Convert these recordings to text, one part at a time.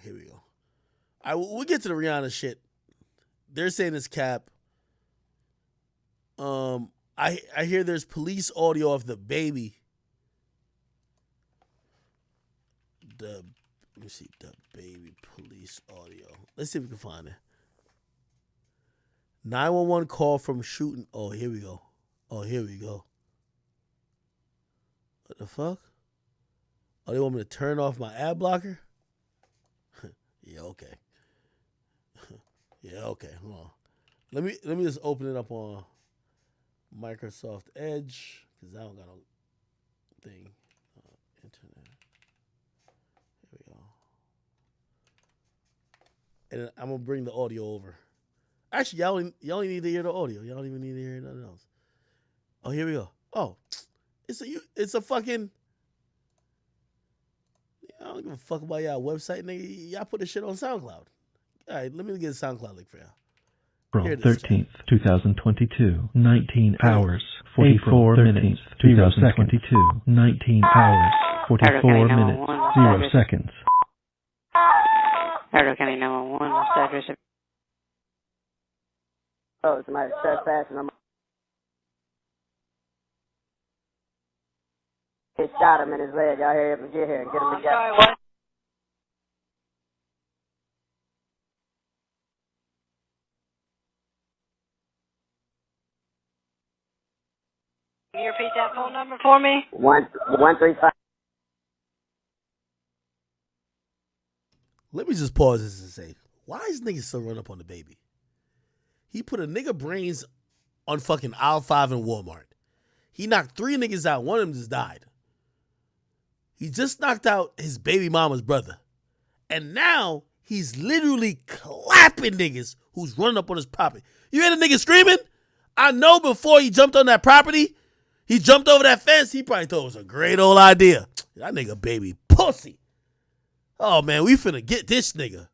Here we go. We'll get to the Rihanna shit. They're saying it's cap. I hear there's police audio of DaBaby. Let me see DaBaby police audio. Let's see if we can find it. 911 call from shooting. Oh, here we go. What the fuck? Oh, they want me to turn off my ad blocker? Yeah, okay. Hold on. Let me just open it up on Microsoft Edge because I don't got no thing. Internet. Here we go. And then I'm gonna bring the audio over. Actually, y'all only need to hear the audio. Y'all don't even need to hear nothing else. Oh, here we go. Oh, it's a fucking. I don't give a fuck about y'all website, nigga. Y'all put this shit on SoundCloud. All right, let me get a SoundCloud link for y'all. April 13th, 2022, 19 hours, 44 minutes, 2022, 19 hours, 44 minutes, 0 seconds. Hardwick County 911, what's the address? Oh, somebody's trespassing on my... He shot him in his leg. Y'all hear him? Get here and get him together. Sorry, what? Can you repeat that phone number for me? 135. Let me just pause this and say, why is niggas still run up on DaBaby? He put a nigga brains on fucking aisle 5 in Walmart. He knocked 3 niggas out. One of them just died. He just knocked out his baby mama's brother. And now he's literally clapping niggas who's running up on his property. You hear the nigga screaming? I know before he jumped on that property, he jumped over that fence. He probably thought it was a great old idea. That nigga baby pussy. Oh, man, we finna get this nigga.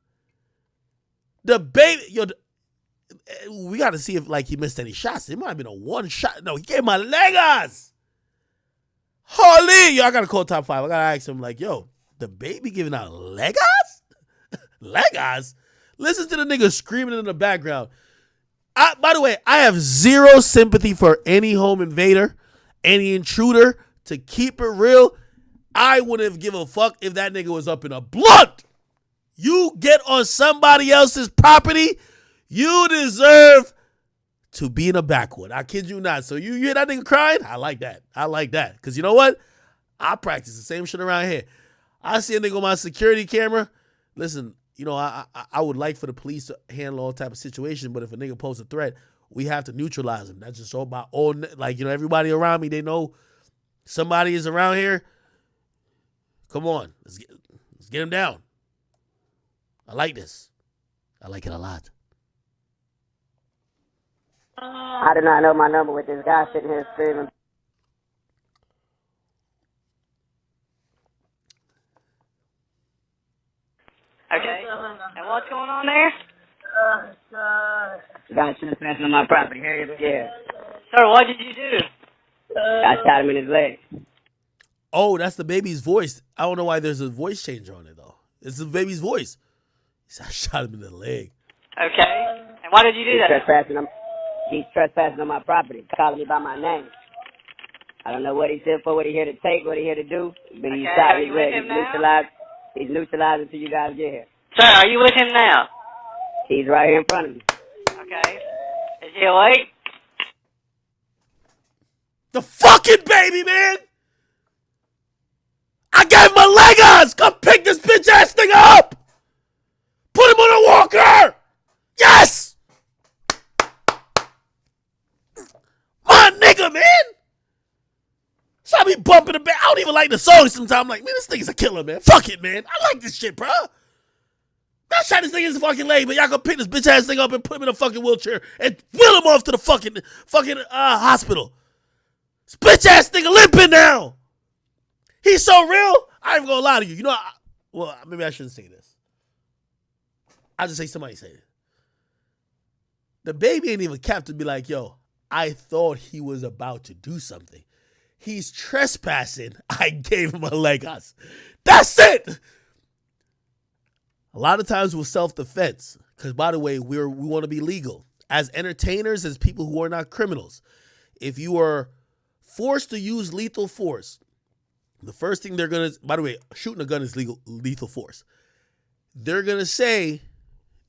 DaBaby, we got to see if, like, he missed any shots. It might have been a one shot. No, he gave my legas. Holy, yo, I got to call top 5. I got to ask him, like, yo, DaBaby giving out legas? Legas? Listen to the nigga screaming in the background. By the way, I have zero sympathy for any home invader, any intruder. To keep it real, I wouldn't give a fuck if that nigga was up in a blunt. You get on somebody else's property, you deserve to be in a backwood. I kid you not. So you hear that nigga crying? I like that. Because you know what? I practice the same shit around here. I see a nigga on my security camera. Listen, I would like for the police to handle all type of situation, but if a nigga poses a threat, we have to neutralize him. That's just all about everybody around me, they know somebody is around here. Come on. Let's get him down. I like this. I like it a lot. I did not know my number with this guy sitting here screaming. Okay. And what's going on there? Guy trespassing on my property. Here he is. Yeah. Sir, what did you do? I shot him in his leg. Oh, that's DaBaby's voice. I don't know why there's a voice changer on it, though. It's DaBaby's voice. He said, I shot him in the leg. Okay. And why did you do that? He's trespassing on my property, calling me by my name. I don't know what he's here for, what he's here to take, what he's here to do. But Okay. He's shot Are his you with leg. him now? He's neutralized until you guys get here. Sir, are you with him now? He's right here in front of me. Okay. Is he awake? The fucking baby, man! I gave him a Legos! Come pick this bitch ass nigga up! Put him on a walker! Yes! My nigga, man! So I be bumping the back. I don't even like the song sometimes. I'm like, man, this nigga's a killer, man. Fuck it, man. I like this shit, bro. I shot this nigga in his fucking leg, but y'all gonna pick this bitch ass thing up and put him in a fucking wheelchair and wheel him off to the fucking hospital. This bitch ass nigga limping now. He's so real. I ain't even gonna lie to you. Well, maybe I shouldn't say this. I'll just say somebody said it. DaBaby ain't even capped to be like, yo, I thought he was about to do something. He's trespassing. I gave him a Legos. That's it. A lot of times with self-defense, because by the way, we want to be legal. As entertainers, as people who are not criminals, if you are forced to use lethal force, the first thing they're going to, by the way, shooting a gun is lethal force. They're going to say,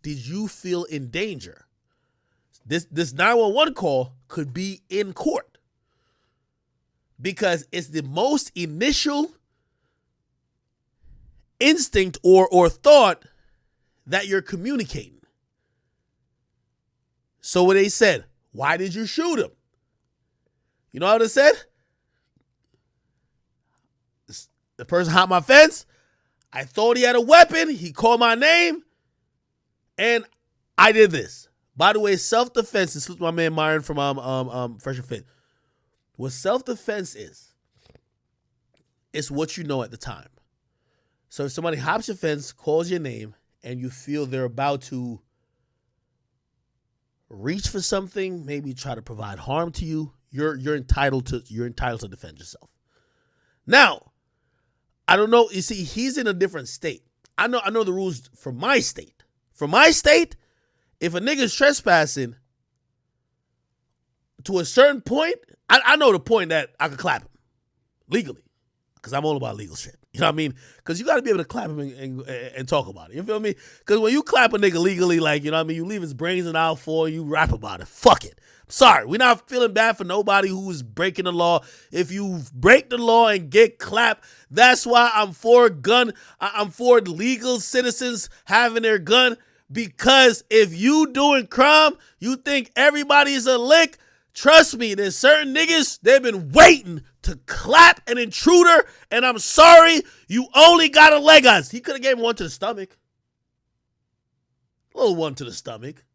did you feel in danger? This 911 call could be in court because it's the most initial instinct or thought that you're communicating. So when they said, why did you shoot him? You know what they said? The person hopped my fence. I thought he had a weapon. He called my name. And I did this. By the way, self-defense, this is my man Myron from Fresh and Fit. What self-defense is, it's what you know at the time. So if somebody hops your fence, calls your name, and you feel they're about to reach for something, maybe try to provide harm to you, you're entitled to defend yourself. Now, I don't know. You see, he's in a different state. I know the rules for my state. For my state, if a nigga's trespassing to a certain point, I know the point that I could clap him legally because I'm all about legal shit. You know what I mean? Because you got to be able to clap him and talk about it. You feel me? Because when you clap a nigga legally, like, you know what I mean, you leave his brains in aisle 4 and you rap about it. Fuck it. I'm sorry. We're not feeling bad for nobody who's breaking the law. If you break the law and get clapped, that's why I'm for I'm for legal citizens having their gun. Because if you doing crime, you think everybody's a lick. Trust me, there's certain niggas, they've been waiting to clap an intruder, and I'm sorry, you only got a leg us. He could have gave him one to the stomach. A little one to the stomach.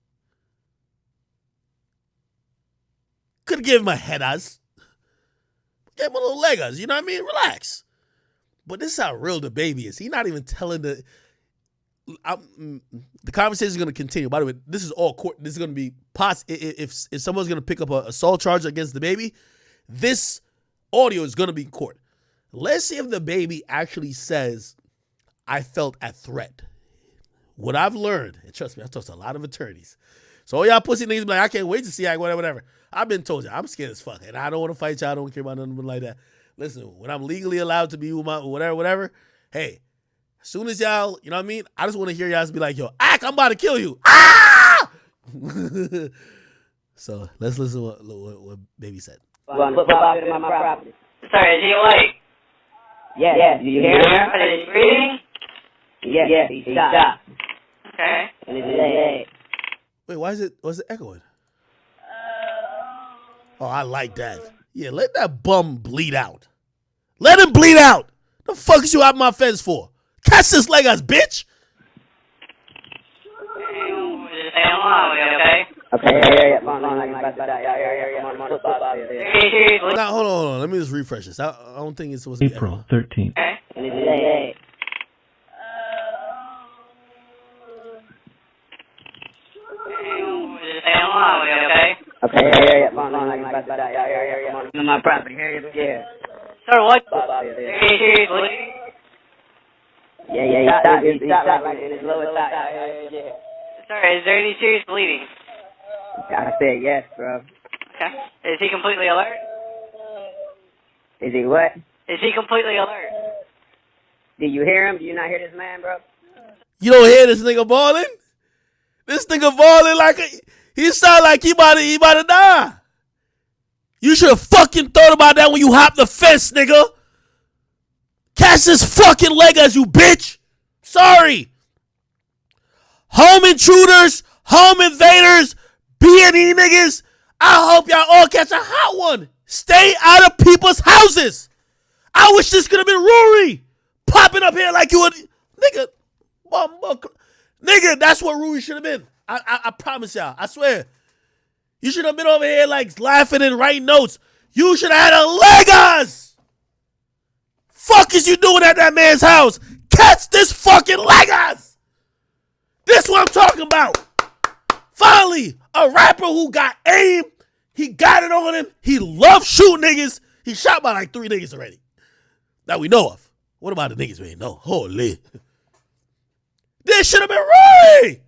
Could have given him a head us. Gave him a little leg us, you know what I mean? Relax. But this is how real DaBaby is. He's not even telling the conversation is going to continue. By the way, this is all court. This is going to be if someone's going to pick up an assault charge against DaBaby, this audio is going to be in court. Let's see if DaBaby actually says, I felt a threat. What I've learned, and trust me, I've talked to a lot of attorneys. So all y'all pussy niggas be like, I can't wait to see whatever. I've been told you, I'm scared as fuck, and I don't want to fight y'all. I don't care about nothing like that. Listen, when I'm legally allowed to be with my whatever, hey, as soon as y'all, you know what I mean? I just want to hear y'all be like, yo, I'm about to kill you. Ah! So let's listen to what Baby said. Put my property. Sorry, is he awake? Yeah. Do you hear him? Is he breathing? Yeah. He stopped. Okay. And it's his leg. Wait, why is it echoing? Oh, I like that. Yeah, let that bum bleed out. Let him bleed out. The fuck is you out my fence for? Catch this leg us, bitch. Just stay on, okay? Okay, yeah. Now, hold on. Let me just refresh this. I don't think it's supposed to be April 13th. Okay. And it's his leg. Just stay on, okay? Okay, yeah. On my property, yeah. Sir, what? Yeah, he stopped like in his lower thigh. Yeah. Sir, is there any serious bleeding? I said yes, bro. Okay. Is he completely alert? Is he what? Is he completely alert? Do you hear him? Do you not hear this man, bro? You don't hear this nigga balling? This nigga balling like he sound like he about to die. You should have fucking thought about that when you hopped the fence, nigga. Catch this fucking leg as you bitch. Sorry. Home intruders, home invaders, B&E niggas. I hope y'all all catch a hot one. Stay out of people's houses. I wish this could have been Rory. Popping up here like you would. Nigga, that's what Rory should have been. I promise y'all. I swear. You should have been over here like laughing and writing notes. You should have had a Legos. Fuck is you doing at that man's house? Catch this fucking Legos. This what I'm talking about. Finally, a rapper who got aim. He got it on him. He loves shooting niggas. He shot by like 3 niggas already that we know of. What about the niggas we ain't know? Holy. This should have been Rory.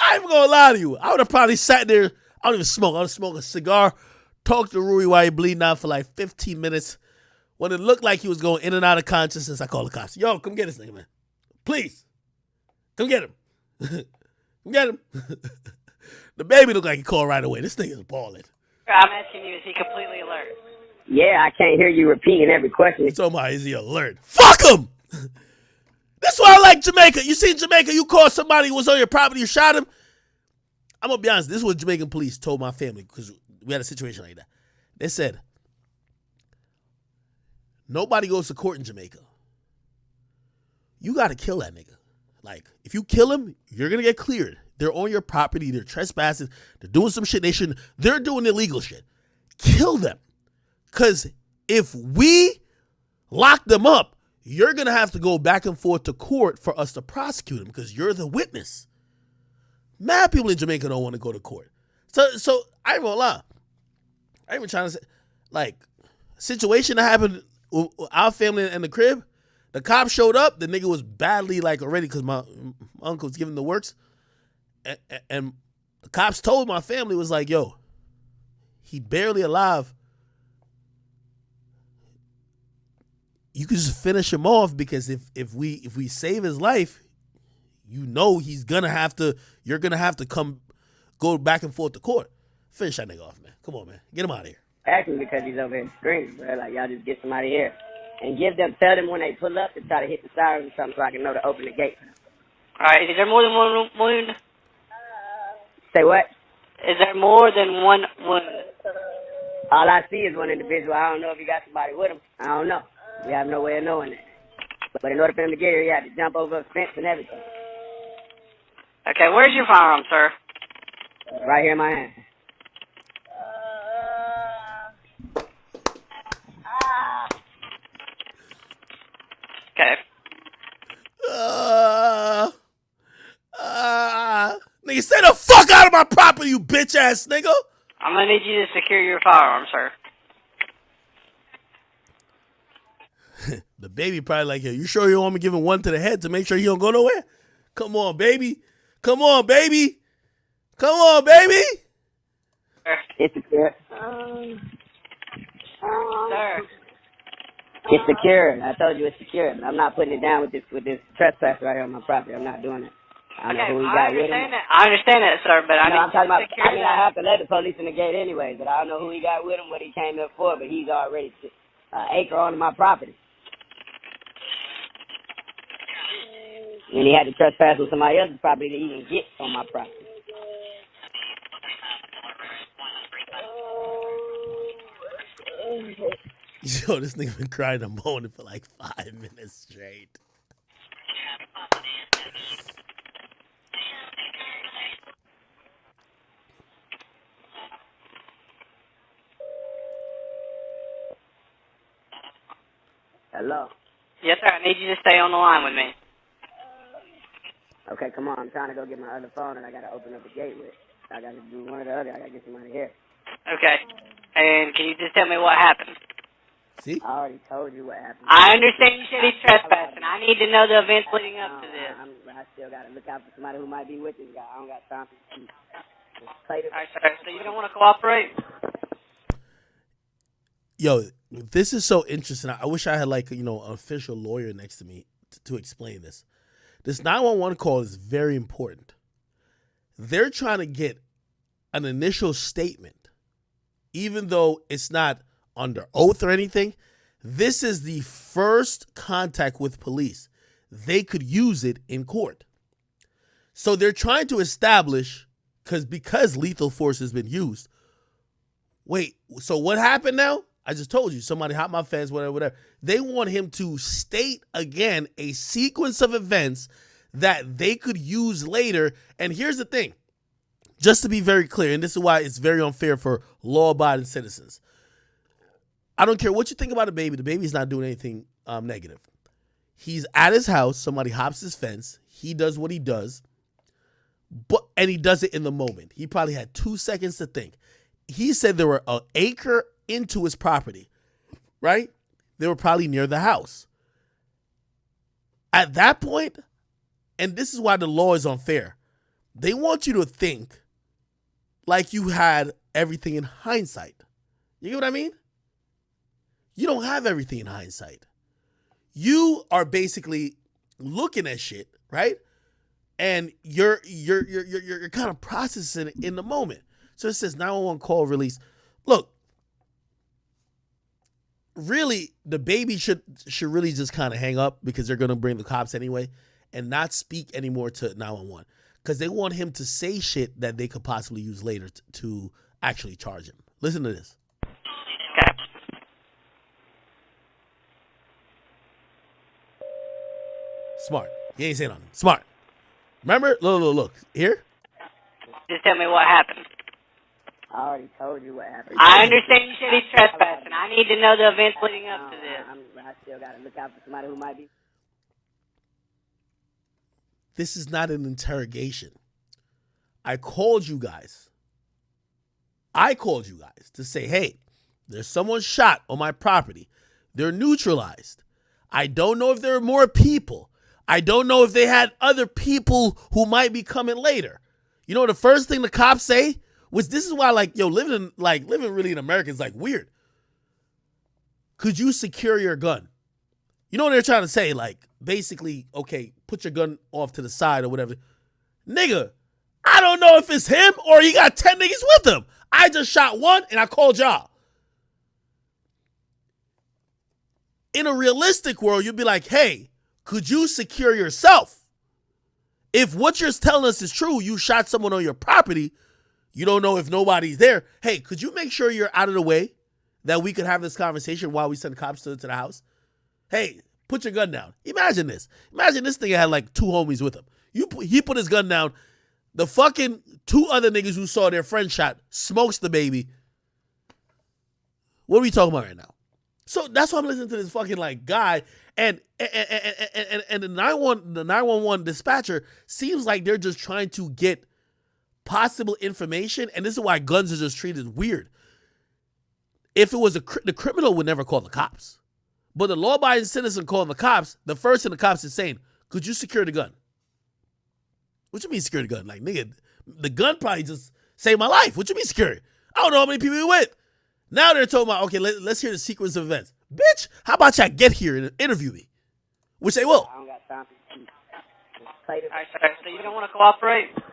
I ain't even gonna lie to you. I would have probably sat there. I don't even smoke. I would smoke a cigar, talk to Rui while he bleeding out for like 15 minutes. When it looked like he was going in and out of consciousness, I called the cops. Yo, come get this nigga, man. Please. Come get him. Come get him. The baby looked like he called right away. This nigga's balling. I'm asking you, is he completely alert? Yeah, I can't hear you repeating every question. You talking about, is he alert? Fuck him! That's why I like Jamaica. You see Jamaica, you call somebody who was on your property, you shot him. I'm going to be honest. This is what Jamaican police told my family because we had a situation like that. They said, nobody goes to court in Jamaica. You got to kill that nigga. Like, if you kill him, you're going to get cleared. They're on your property. They're trespassing. They're doing some shit they shouldn't. They're doing illegal shit. Kill them. Because if we lock them up, you're going to have to go back and forth to court for us to prosecute them because you're the witness. Mad people in Jamaica don't want to go to court. So I ain't gonna lie. I ain't even trying to say, like, situation that happened with our family in the crib, the cops showed up, the nigga was badly, like, already, because my uncle was giving the works, and the cops told my family, was like, yo, he barely alive. You can just finish him off because if we save his life, you know you're gonna have to go back and forth to court. Finish that nigga off, man. Come on, man. Get him out of here. Actually, because he's over here screaming, bro. Like, y'all just get somebody here. And tell them when they pull up to try to hit the sirens or something so I can know to open the gate. All right, is there more than one wound? Say what? Is there more than one wound? All I see is one individual. I don't know if he got somebody with him. I don't know. We have no way of knowing that. But in order for him to get here, he had to jump over a fence and everything. Okay, where's your firearm, sir? Right here in my hand. Okay. Nigga, stay the fuck out of my property, you bitch ass nigga. I'm gonna need you to secure your firearm, sir. The baby probably like, yo, you sure you want me giving one to the head to make sure he don't go nowhere? Come on, baby. Come on, baby. Come on, baby. It's secure. Sir. It's secure. I told you it's secure. I'm not putting it down with this trespass right here on my property. I'm not doing it. I don't know who he got with him. I understand that, sir, but I I'm talking about. secure I have to let the police in the gate anyway, but I don't know who he got with him, what he came up for, but he's already acre on my property. And he had to trespass with somebody else's property to even get on my property. Yo, this nigga been crying and moaning for like 5 minutes straight. Hello? Yes, sir, I need you to stay on the line with me. Okay, come on. I'm trying to go get my other phone, and I got to open up the gate with it. I got to do one or the other. I got to get somebody here. Okay. And can you just tell me what happened? See? I already told you what happened. I understand you said he's trespassing. I need to know the events leading up to this. I still got to look out for somebody who might be with this guy. I don't got time to play this. All right, sir. So you don't want to cooperate? Yo, this is so interesting. I wish I had like, an official lawyer next to me to explain this. This 911 call is very important. They're trying to get an initial statement, even though it's not under oath or anything. This is the first contact with police. They could use it in court. So they're trying to establish, because lethal force has been used. Wait, so what happened now? I just told you, somebody hopped my fence, whatever. They want him to state again a sequence of events that they could use later. And here's the thing, just to be very clear, and this is why it's very unfair for law-abiding citizens. I don't care what you think about DaBaby. DaBaby's not doing anything negative. He's at his house. Somebody hops his fence. He does what he does, and he does it in the moment. He probably had 2 seconds to think. He said there were an acre into his property, right? They were probably near the house. At that point, and this is why the law is unfair, they want you to think like you had everything in hindsight. You get what I mean? You don't have everything in hindsight. You are basically looking at shit, right? And you're kind of processing it in the moment. So it says 911 call release. Look, really, DaBaby should really just kind of hang up because they're going to bring the cops anyway and not speak anymore to 911 because they want him to say shit that they could possibly use later to actually charge him. Listen to this. Okay. Smart. He ain't saying nothing. Smart. Remember? Look. Here? Just tell me what happened. I already told you what happened. I understand you said he's trespassing. I need to know the events leading up to this. I still got to look out for somebody who might be. This is not an interrogation. I called you guys to say, hey, there's someone shot on my property. They're neutralized. I don't know if there are more people. I don't know if they had other people who might be coming later. You know, the first thing the cops say was, this is why, living really in America is, weird. Could you secure your gun? You know what they're trying to say? Basically, okay, put your gun off to the side or whatever. Nigga, I don't know if it's him or he got 10 niggas with him. I just shot one and I called y'all. In a realistic world, you'd be like, hey, could you secure yourself? If what you're telling us is true, you shot someone on your property, you don't know if nobody's there. Hey, could you make sure you're out of the way that we could have this conversation while we send cops to the house? Hey, put your gun down. Imagine this. Imagine this nigga had 2 homies with him. He put his gun down. The fucking 2 other niggas who saw their friend shot smokes DaBaby. What are we talking about right now? So that's why I'm listening to this fucking guy and the 911 dispatcher seems like they're just trying to get possible information, and this is why guns are just treated weird. If it was the criminal would never call the cops. But the law-abiding citizen calling the cops, the first thing the cops is saying, could you secure the gun? What you mean secure the gun? Nigga, the gun probably just saved my life. What you mean secure? I don't know how many people you with. Now they're talking about, okay, let's hear the sequence of events. Bitch, how about y'all get here and interview me? Which they will. I don't got time for you. All right, sir. So you don't want to cooperate? Okay.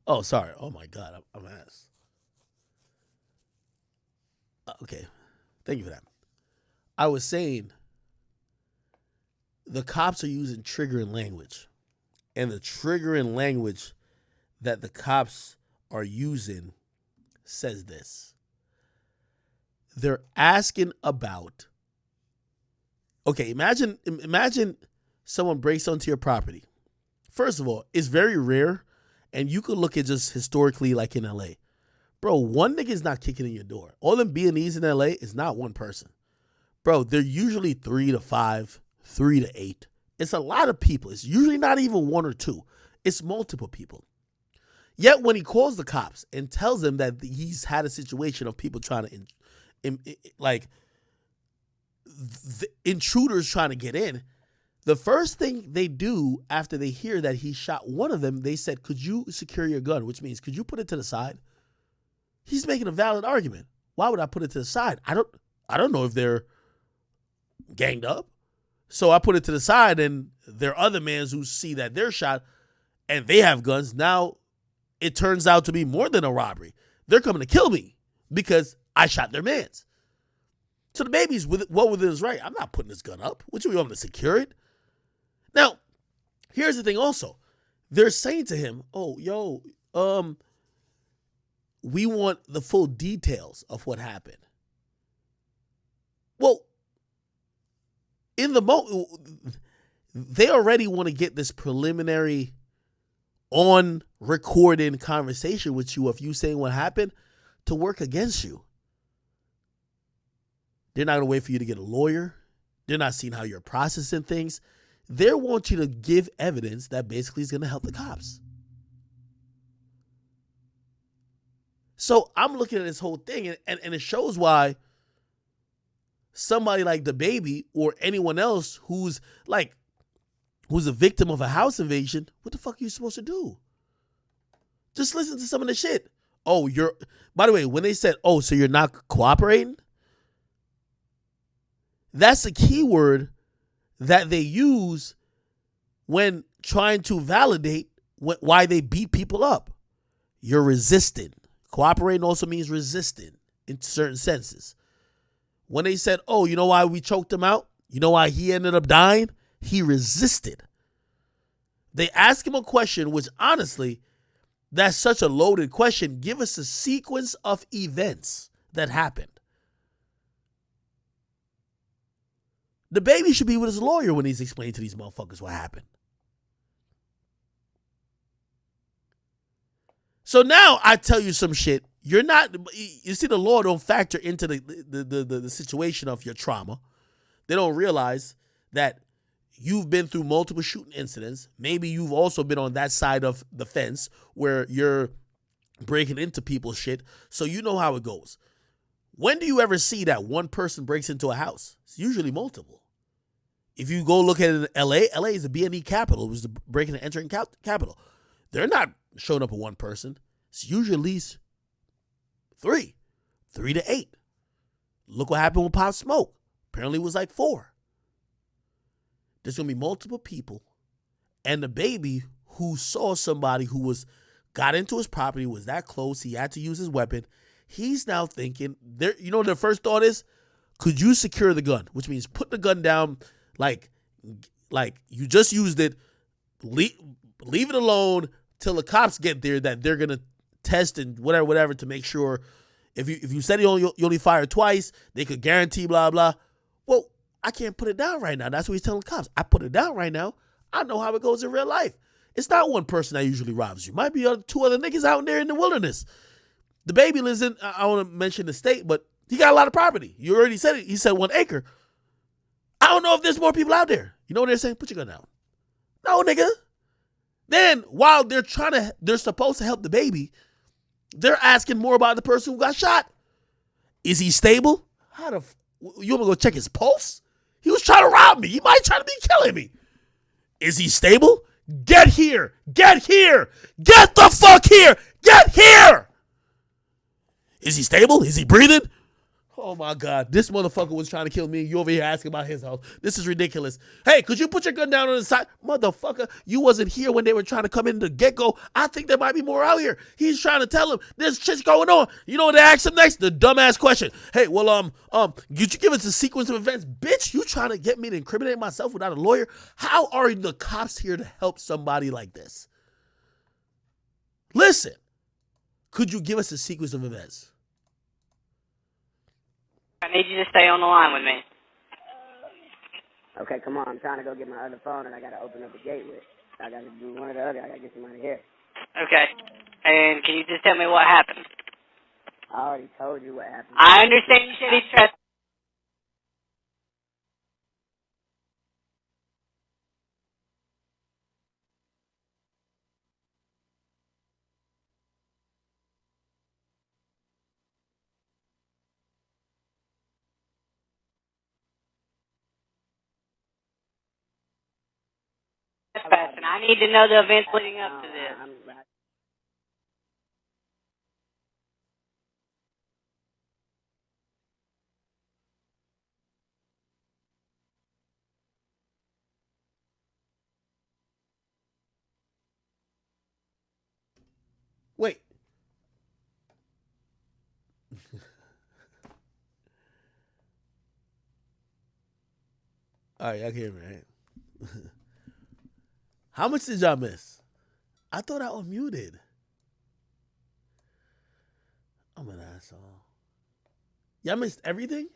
Oh, sorry. Oh, my God. I'm ass. Okay. Thank you for that. I was saying the cops are using triggering language. And the triggering language that the cops are using says this. They're asking about, okay, imagine someone breaks onto your property. First of all, it's very rare, and you could look at just historically in LA. Bro, one nigga is not kicking in your door. All them B&Es in LA is not one person. Bro, they're usually 3 to 5, 3 to 8. It's a lot of people. It's usually not even 1 or 2. It's multiple people. Yet when he calls the cops and tells them that he's had a situation of people trying to, the intruders trying to get in, The first thing they do after they hear that he shot one of them, they said, could you secure your gun? Which means, could you put it to the side? He's making a valid argument. Why would I put it to the side? I don't know if they're ganged up. So I put it to the side, and there are other men who see that they're shot and they have guns. Now it turns out to be more than a robbery. They're coming to kill me because I shot their mans. So DaBaby's well within his right. I'm not putting this gun up. What you want me to secure it? Now, here's the thing also. They're saying to him, oh, yo, we want the full details of what happened. Well, in the moment, they already want to get this preliminary on recording conversation with you of you saying what happened to work against you. They're not going to wait for you to get a lawyer. They're not seeing how you're processing things. They want you to give evidence that basically is going to help the cops. So I'm looking at this whole thing, and it shows why somebody like DaBaby or anyone else who's a victim of a house invasion, what the fuck are you supposed to do? Just listen to some of the shit. Oh, by the way, when they said, oh, so you're not cooperating? That's a keyword that they use when trying to validate why they beat people up. You're resisting. Cooperating also means resisting in certain senses. When they said, oh, you know why we choked him out? You know why he ended up dying? He resisted. They ask him a question, which honestly, that's such a loaded question. Give us a sequence of events that happened. DaBaby should be with his lawyer when he's explaining to these motherfuckers what happened. So now I tell you some shit. You see, the law don't factor into the situation of your trauma. They don't realize that you've been through multiple shooting incidents. Maybe you've also been on that side of the fence where you're breaking into people's shit. So you know how it goes. When do you ever see that one person breaks into a house? It's usually multiple. If you go look at it in LA, LA is the B&E capital. It was the breaking and entering capital. They're not showing up with one person. It's usually at least 3 to 8. Look what happened with Pop Smoke. Apparently it was like 4. There's going to be multiple people. And DaBaby, who saw somebody who got into his property, was that close, he had to use his weapon. He's now thinking, their first thought is, could you secure the gun? Which means put the gun down like you just used it, leave it alone till the cops get there, that they're going to test and whatever to make sure if you said you only fired twice, they could guarantee blah, blah. Well, I can't put it down right now. That's what he's telling the cops. I put it down right now. I know how it goes in real life. It's not one person that usually robs you. Might be 2 other niggas out there in the wilderness. DaBaby lives in, I want to mention the state, but he got a lot of property. You already said it. He said 1 acre. I don't know if there's more people out there. You know what they're saying? Put your gun down. No, nigga. Then, while they're supposed to help DaBaby, they're asking more about the person who got shot. Is he stable? You want me to go check his pulse? He was trying to rob me. He might try to be killing me. Is he stable? Get here. Get here. Get the fuck here. Get here. Is he stable? Is he breathing? Oh my God. This motherfucker was trying to kill me. You over here asking about his house. This is ridiculous. Hey, could you put your gun down on the side? Motherfucker, you wasn't here when they were trying to come in the get-go. I think there might be more out here. He's trying to tell him there's shit's going on. You know what they asked him next? The dumbass question. Hey, well, could you give us a sequence of events? Bitch, you trying to get me to incriminate myself without a lawyer? How are the cops here to help somebody like this? Listen, could you give us a sequence of events? I need you to stay on the line with me. Okay, come on. I'm trying to go get my other phone, and I got to open up the gate with. I got to do one or the other. I got to get somebody here. Okay. And can you just tell me what happened? I already told you what happened. I understand you said he's trespassing. question. I need to know the events leading up to this. Wait. All right, y'all can hear me, right? How much did y'all miss? I thought I was muted. I'm an asshole. Y'all missed everything?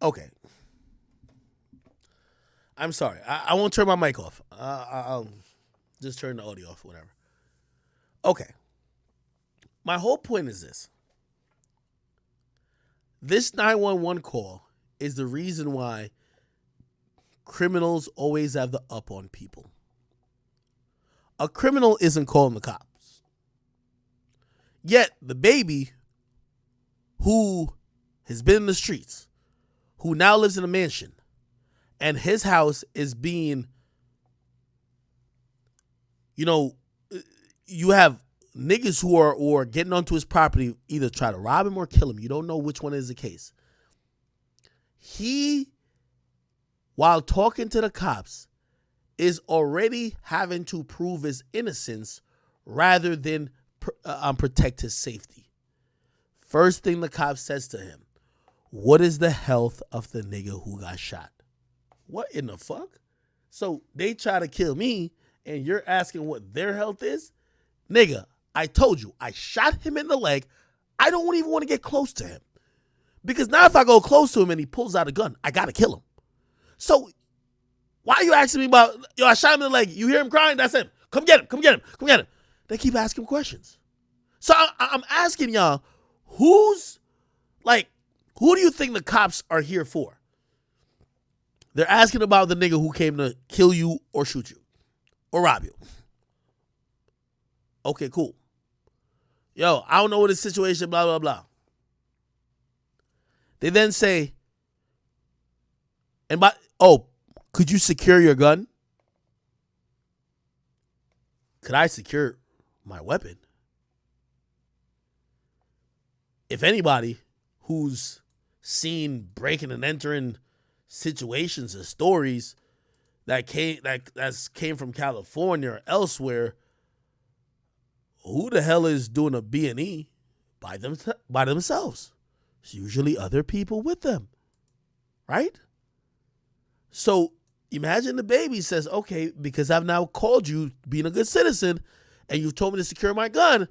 Okay. I'm sorry. I won't turn my mic off. I'll just turn the audio off, whatever. Okay. My whole point is this. This 911 call is the reason why criminals always have the up on people. A criminal isn't calling the cops. Yet the baby who has been in the streets, who now lives in a mansion, and his house is being, you have niggas who are getting onto his property, either try to rob him or kill him. You don't know which one is the case. He, while talking to the cops, is already having to prove his innocence rather than protect his safety. First thing the cop says to him, what is the health of the nigga who got shot? What in the fuck? So they try to kill me and you're asking what their health is? Nigga, I told you, I shot him in the leg. I don't even want to get close to him. Because now if I go close to him and he pulls out a gun, I got to kill him. So why are you asking me about, I shot him in the leg. You hear him crying? That's him. Come get him. Come get him. Come get him. They keep asking questions. So I'm asking y'all, who do you think the cops are here for? They're asking about the nigga who came to kill you or shoot you or rob you. Okay, cool. Yo, I don't know what the situation, blah, blah, blah. They then say, could you secure your gun? Could I secure my weapon? If anybody who's seen breaking and entering situations and stories that came from California or elsewhere, who the hell is doing a B&E by themselves? It's usually other people with them, right? So imagine the baby says, okay, because I've now called you being a good citizen and you've told me to secure my gun,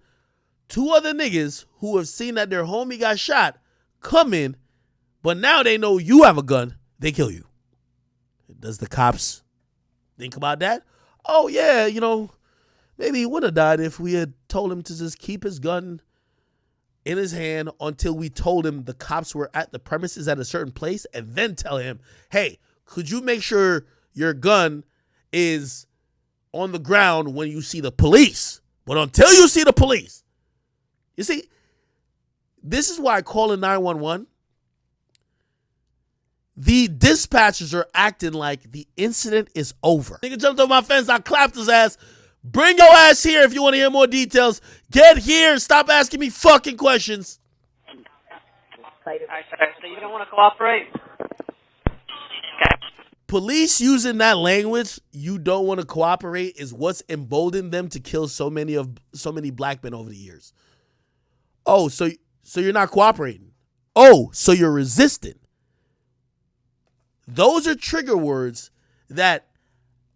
two other niggas who have seen that their homie got shot come in, but now they know you have a gun, they kill you. Does the cops think about that? Oh, yeah, maybe he would have died if we had told him to just keep his gun in his hand until we told him the cops were at the premises at a certain place and then tell him, hey, could you make sure your gun is on the ground when you see the police? But until you see the police, you see, this is why calling 911, the dispatchers are acting like the incident is over. Nigga jumped on my fence, I clapped his ass. Bring your ass here if you want to hear more details. Get here and stop asking me fucking questions. All right, sir. So you don't want to cooperate? Okay. Police using that language, you don't want to cooperate, is what's emboldened them to kill so many black men over the years. Oh, so you're not cooperating. Oh, so you're resistant. Those are trigger words that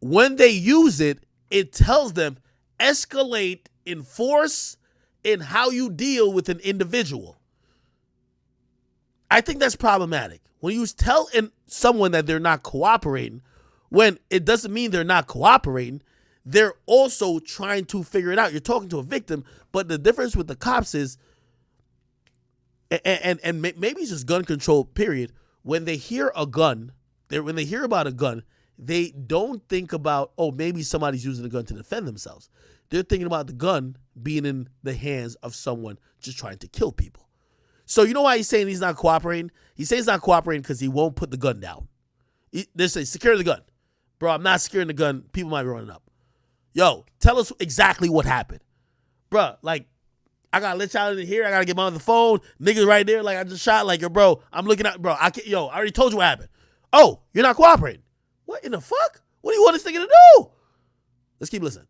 when they use it, it tells them escalate in force in how you deal with an individual. I think that's problematic. When you tell someone that they're not cooperating, when it doesn't mean they're not cooperating, they're also trying to figure it out. You're talking to a victim, but the difference with the cops is, and maybe it's just gun control, period. When they hear a gun, when they hear about a gun, they don't think about, oh, maybe somebody's using a gun to defend themselves. They're thinking about the gun being in the hands of someone just trying to kill people. So you know why he's saying he's not cooperating? He's saying he's not cooperating because he won't put the gun down. They say, secure the gun. Bro, I'm not securing the gun. People might be running up. Yo, tell us exactly what happened. Bro, like, I got to let y'all in here. I got to get my on the phone. Niggas right there, like, I just shot. Like, yo, bro, I'm looking at, bro, I already told you what happened. Oh, you're not cooperating. What in the fuck? What do you want this nigga to do? Let's keep listening.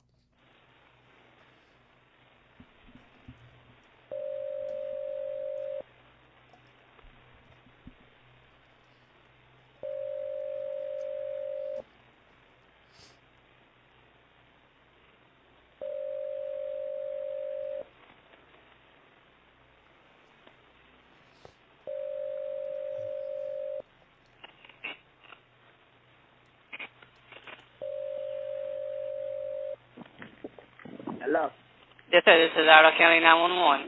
Hello. Yes, sir. This is Idaho County 911.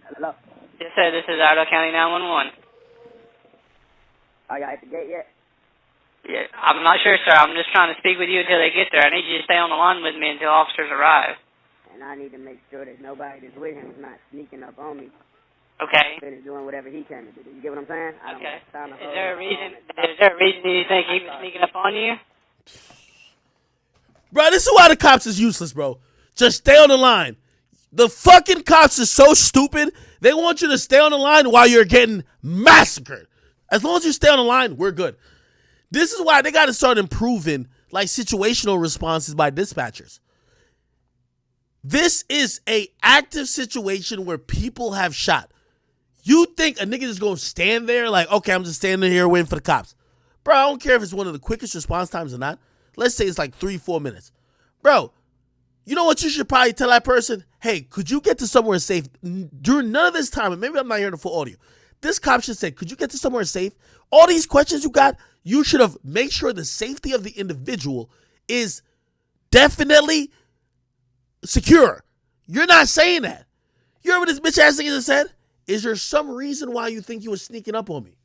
Hello. Yes, sir. This is Idaho County 911. Are y'all at the gate yet? Yeah, I'm not sure, sir. I'm just trying to speak with you until they get there. I need you to stay on the line with me until officers arrive. And I need to make sure that nobody that's with him is not sneaking up on me. Okay. Finish doing whatever he can to do. You get what I'm saying? Okay. Is there a reason you think he was sneaking up on you? Bro, this is why the cops is useless, bro. Just stay on the line. The fucking cops are so stupid. They want you to stay on the line while you're getting massacred. As long as you stay on the line, we're good. This is why they got to start improving like situational responses by dispatchers. This is a active situation where people have shot. You think a nigga is going to stand there like, okay, I'm just standing here waiting for the cops. Bro, I don't care if it's one of the quickest response times or not. Let's say it's like 3-4 minutes. Bro, you know what you should probably tell that person? Hey, could you get to somewhere safe? During none of this time, and maybe I'm not hearing the full audio, this cop should say, could you get to somewhere safe? All these questions you got, you should have made sure the safety of the individual is definitely secure. You're not saying that. You heard what this bitch ass nigga just said? Is there some reason why you think you were sneaking up on me?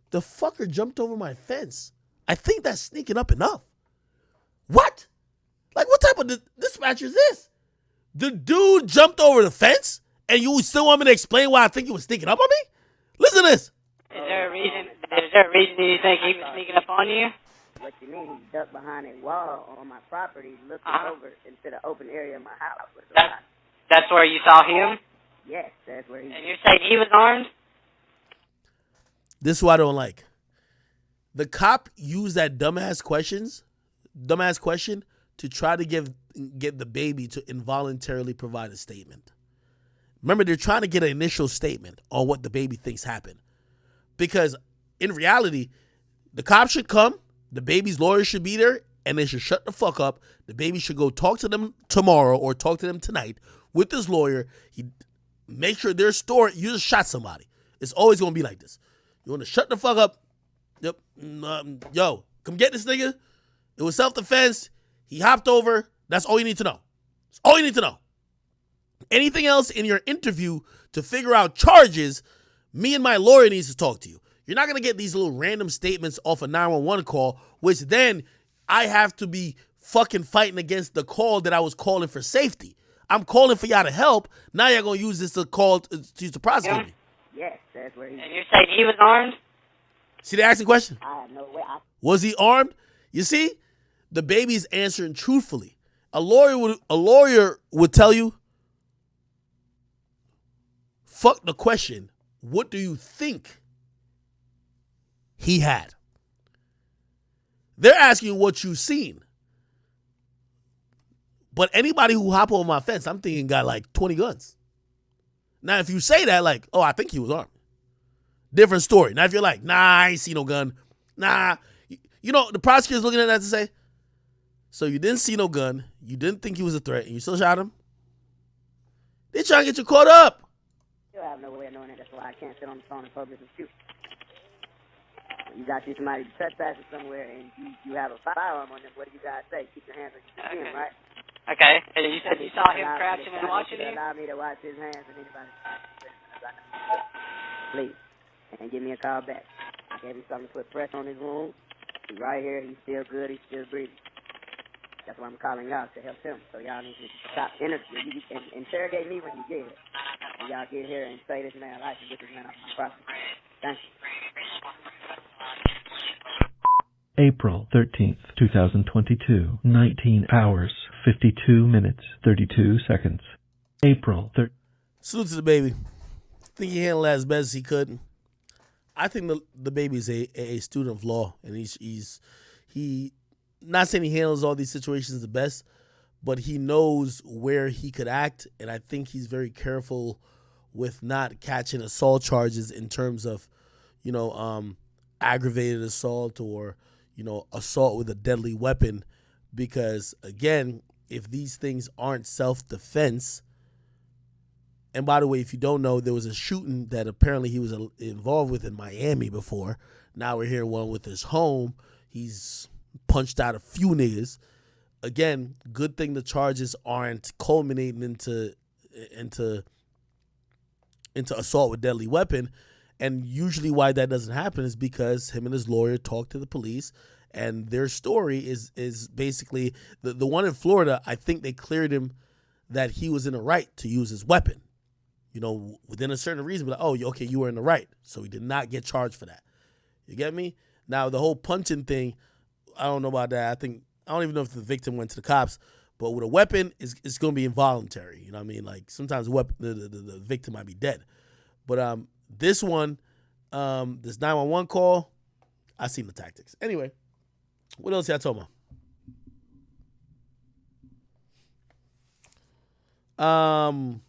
The fucker jumped over my fence. I think that's sneaking up enough. What? Like, what type of dispatcher is this? The dude jumped over the fence, and you still want me to explain why I think he was sneaking up on me? Listen to this. Is there a reason you think he was sneaking up on you? What you mean? He ducked behind a wall on my property, looking over into the open area of my house. That's where you saw him? Yes, that's where he was. And you're saying he was armed? This is what I don't like. The cop used that dumbass question to try to get DaBaby to involuntarily provide a statement. Remember, they're trying to get an initial statement on what DaBaby thinks happened. Because in reality, the cop should come, DaBaby's lawyer should be there, and they should shut the fuck up. DaBaby should go talk to them tomorrow or talk to them tonight with his lawyer. He make sure their story, you just shot somebody. It's always going to be like this. You want to shut the fuck up? Yep. Yo, come get this nigga. It was self-defense. He hopped over. That's all you need to know. That's all you need to know. Anything else in your interview to figure out charges, me and my lawyer needs to talk to you. You're not going to get these little random statements off a 911 call, which then I have to be fucking fighting against the call that I was calling for safety. I'm calling for y'all to help. Now y'all going to use this to use to prosecute me. Yes, that's where he was. And you're saying he was armed? See the asking question? I have no way. Was he armed? You see, DaBaby's answering truthfully. A lawyer would tell you, fuck the question. What do you think he had? They're asking what you've seen. But anybody who hop over my fence, I'm thinking got like 20 guns. Now, if you say that, like, oh, I think he was armed. Different story. Now, if you're like, nah, I ain't see no gun. Nah. You know, the prosecutor's looking at that to say, so you didn't see no gun. You didn't think he was a threat, and you still shot him? They're trying to get you caught up. You have no way of knowing that. That's why I can't sit on the phone in public and shoot. You got you somebody trespassing somewhere, and you have a firearm on them. What do you guys say? Keep your hands on your chin, right? Okay. And you said you saw him crouching and watching you? Allow me to watch his hands and anybody. Please. And give me a call back. I gave him something to put pressure on his wound. He's right here. He's still good. He's still breathing. That's why I'm calling y'all to help him. So y'all need to stop interrogating me when you get it. Y'all get here and say this man life and get this man off my property. Thank you. April 13th, 2022, 19 hours, 52 minutes, 32 seconds. April 13th. Salute to DaBaby. I think he handled that as best as he could. I think the baby is a student of law, and he not saying he handles all these situations the best, but he knows where he could act, and I think he's very careful with not catching assault charges in terms of, aggravated assault or, assault with a deadly weapon, because again, if these things aren't self-defense. And by the way, if you don't know, there was a shooting that apparently he was involved with in Miami before. Now we're hearing one with his home. He's punched out a few niggas. Again, good thing the charges aren't culminating into assault with deadly weapon. And usually why that doesn't happen is because him and his lawyer talked to the police, and their story is basically the one in Florida. I think they cleared him that he was in the right to use his weapon. Within a certain reason, but okay, you were in the right. So he did not get charged for that. You get me? Now, the whole punching thing, I don't know about that. I don't even know if the victim went to the cops, but with a weapon, it's going to be involuntary. You know what I mean? Like, sometimes the victim might be dead. But this one, this 911 call, I seen the tactics. Anyway, what else y'all talking about?